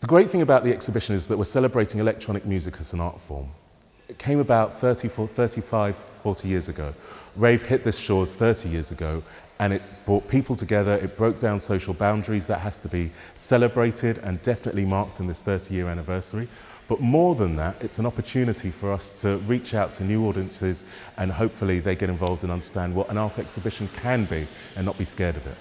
The great thing about the exhibition is that we're celebrating electronic music as an art form. It came about 35, 40 years ago. Rave hit this shores 30 years ago, and it brought people together, it broke down social boundaries. That has to be celebrated and definitely marked in this 30-year anniversary. But more than that, it's an opportunity for us to reach out to new audiences, and hopefully they get involved and understand what an art exhibition can be and not be scared of it.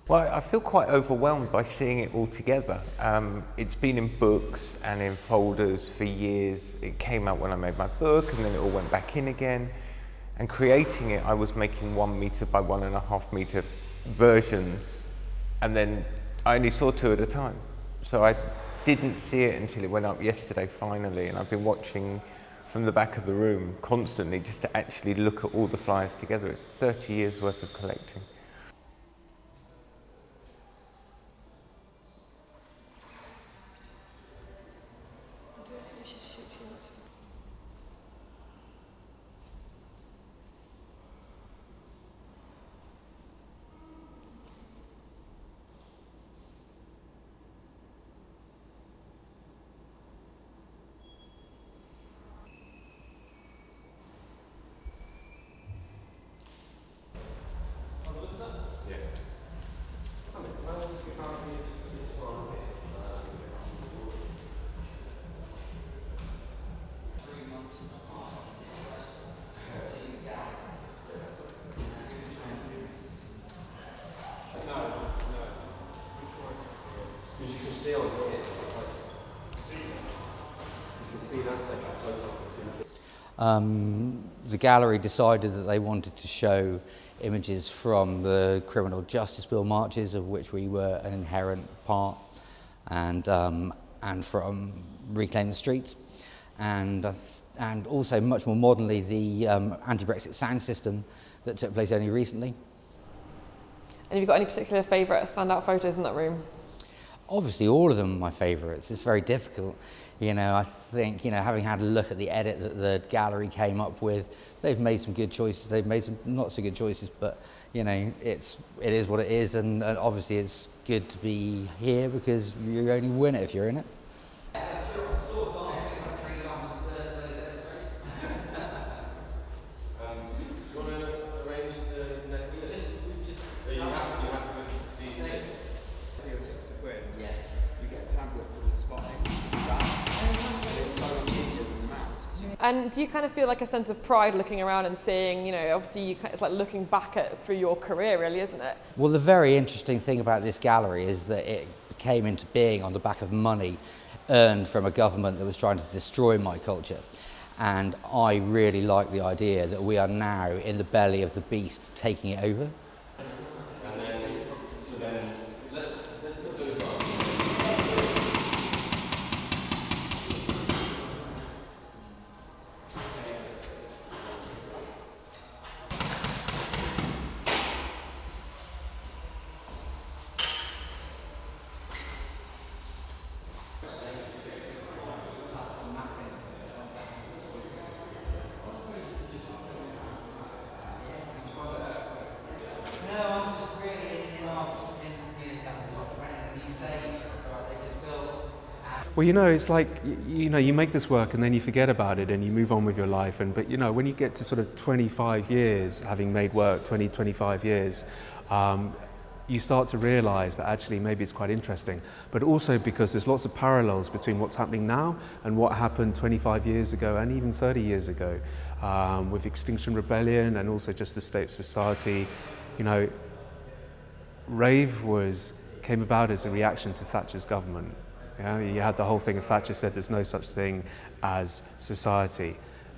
Well, I feel quite overwhelmed by seeing it all together. It's been in books and in folders for years. It came out when I made my book, and then it all went back in again. And creating it, I was making 1 metre by 1.5 metre versions, and then I only saw 2 at a time. So I didn't see it until it went up yesterday finally, and I've been watching from the back of the room constantly just to actually look at all the flyers together. It's 30 years worth of collecting. The gallery decided that they wanted to show images from the criminal justice bill marches, of which we were an inherent part, and from Reclaim the Streets, and also much more modernly the anti-Brexit sound system that took place only recently. And have you got any particular favourite standout photos in that room? Obviously, all of them are my favourites. It's very difficult. You know, I think, you know, having had a look at the edit that the gallery came up with, they've made some good choices. They've made some not so good choices, but, you know, it is what it is. And obviously it's good to be here because you only win it if you're in it. And do you kind of feel like a sense of pride looking around and seeing, you know, obviously it's like looking back through your career really, isn't it? Well, the very interesting thing about this gallery is that it came into being on the back of money earned from a government that was trying to destroy my culture. And I really like the idea that we are now in the belly of the beast taking it over. Well, you know, it's like, you know, you make this work and then you forget about it and you move on with your life. But, you know, when you get to sort of 25 years, having made work, 25 years, you start to realise that actually maybe it's quite interesting. But also because there's lots of parallels between what's happening now and what happened 25 years ago and even 30 years ago with Extinction Rebellion and also just the state of society. You know, Rave came about as a reaction to Thatcher's government. You had the whole thing of Thatcher said there's no such thing as society.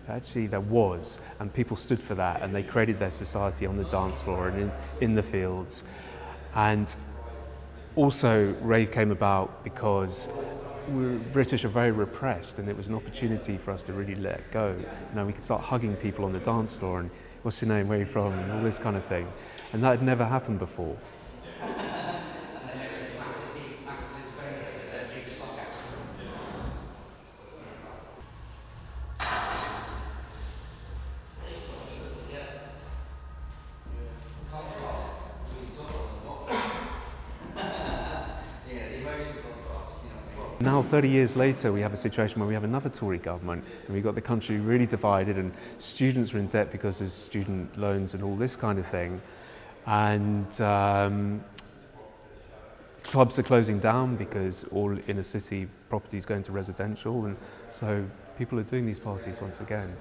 Actually there was, and people stood for that, and they created their society on the dance floor and in the fields. And also, rave came about because British are very repressed, and it was an opportunity for us to really let go. You know, we could start hugging people on the dance floor and what's your name, where are you from, and all this kind of thing. And that had never happened before. Now, 30 years later, we have a situation where we have another Tory government, and we've got the country really divided, and students are in debt because there's student loans and all this kind of thing. And clubs are closing down because all inner city property is going to residential, and so people are doing these parties once again.